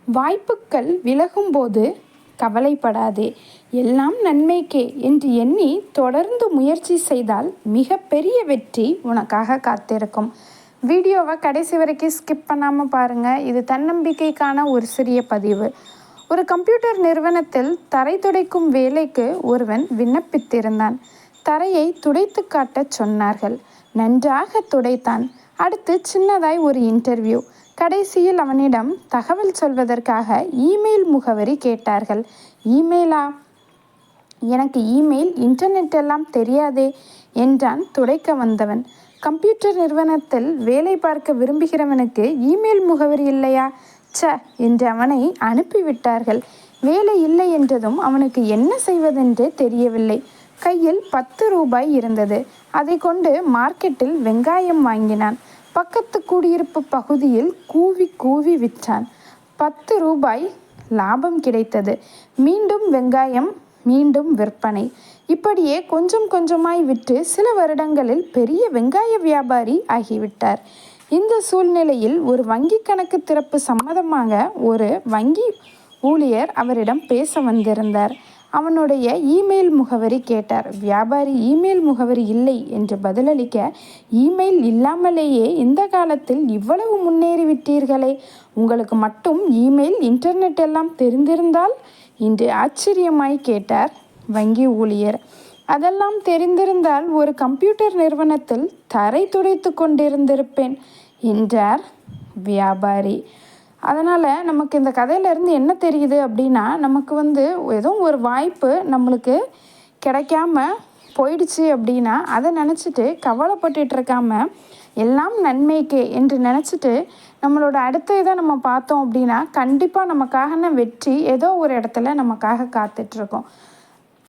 வாய்ப்புகள் விலகும்போது கவலைப்படாதே, எல்லாம் நன்மைக்கே என்று எண்ணி தொடர்ந்து முயற்சி செய்தால் மிகப்பெரிய வெற்றி உனக்காக காத்திருக்கும். வீடியோவை கடைசி வரைக்கும் ஸ்கிப் பண்ணாமல் பாருங்கள். இது தன்னம்பிக்கைக்கான ஒரு சிறிய பதிவு. ஒரு கம்ப்யூட்டர் நிறுவனத்தில் தரை துடைக்கும் வேலைக்கு ஒருவன் விண்ணப்பித்திருந்தான். தரையை துடைத்து காட்டச் சொன்னார்கள். நன்றாக துடைத்தான். அடுத்து சின்னதாய் ஒரு இன்டர்வியூ. கடைசியில் அவனிடம் தகவல் சொல்வதற்காக இமெயில் முகவரி கேட்டார்கள். இமெயிலா? எனக்கு இமெயில், இன்டர்நெட் எல்லாம் தெரியாதே என்றான் துடைக்க வந்தவன். கம்ப்யூட்டர் நிறுவனத்தில் வேலை பார்க்க விரும்புகிறவனுக்கு இமெயில் முகவரி இல்லையா? என்று அவனை அனுப்பிவிட்டார்கள். வேலை இல்லை என்றதும் அவனுக்கு என்ன செய்வதென்றே தெரியவில்லை. கையில் 10 ரூபாய் இருந்தது. அதை கொண்டு மார்க்கெட்டில் வெங்காயம் வாங்கினான். பக்கத்து குடியிருப்பு பகுதியில் கூவி கூவி விற்றான். 10 ரூபாய் லாபம் கிடைத்தது. மீண்டும் வெங்காயம், மீண்டும் விற்பனை. இப்படியே கொஞ்சம் கொஞ்சமாய் விற்று சில வருடங்களில் பெரிய வெங்காய வியாபாரி ஆகிவிட்டார். இந்த சூழ்நிலையில் ஒரு வங்கி கணக்கு திறப்பு சம்மதமாக ஒரு வங்கி ஊழியர் அவரிடம் பேச வந்திருந்தார். அவனுடைய இமெயில் முகவரி கேட்டார். வியாபாரி இமெயில் முகவரி இல்லை என்று பதிலளிக்க, இமெயில் இல்லாமலேயே இந்த காலத்தில் இவ்வளவு முன்னேறிவிட்டீர்களே, உங்களுக்கு மட்டும் இமெயில், இன்டர்நெட் எல்லாம் தெரிந்திருந்தால் என்று ஆச்சரியமாய் கேட்டார் வங்கி ஊழியர். அதெல்லாம் தெரிந்திருந்தால் ஒரு கம்ப்யூட்டர் நிறுவனத்தில் தரை துடைத்து கொண்டிருந்திருப்பேன் என்றார் வியாபாரி. அதனால் நமக்கு இந்த கதையிலேருந்து என்ன தெரியுது அப்படின்னா, நமக்கு ஏதோ ஒரு வாய்ப்பு நம்மளுக்கு கிடைக்காம போயிடுச்சு அப்படின்னா அதை நினச்சிட்டு கவலைப்பட்டுட்டு இருக்காம எல்லாம் நன்மைக்கே என்று நினச்சிட்டு நம்மளோட அடுத்த இதை நம்ம பார்த்தோம் அப்படின்னா கண்டிப்பாக நமக்கான வெற்றி ஏதோ ஒரு இடத்துல நமக்காக காத்துட்ருக்கோம்.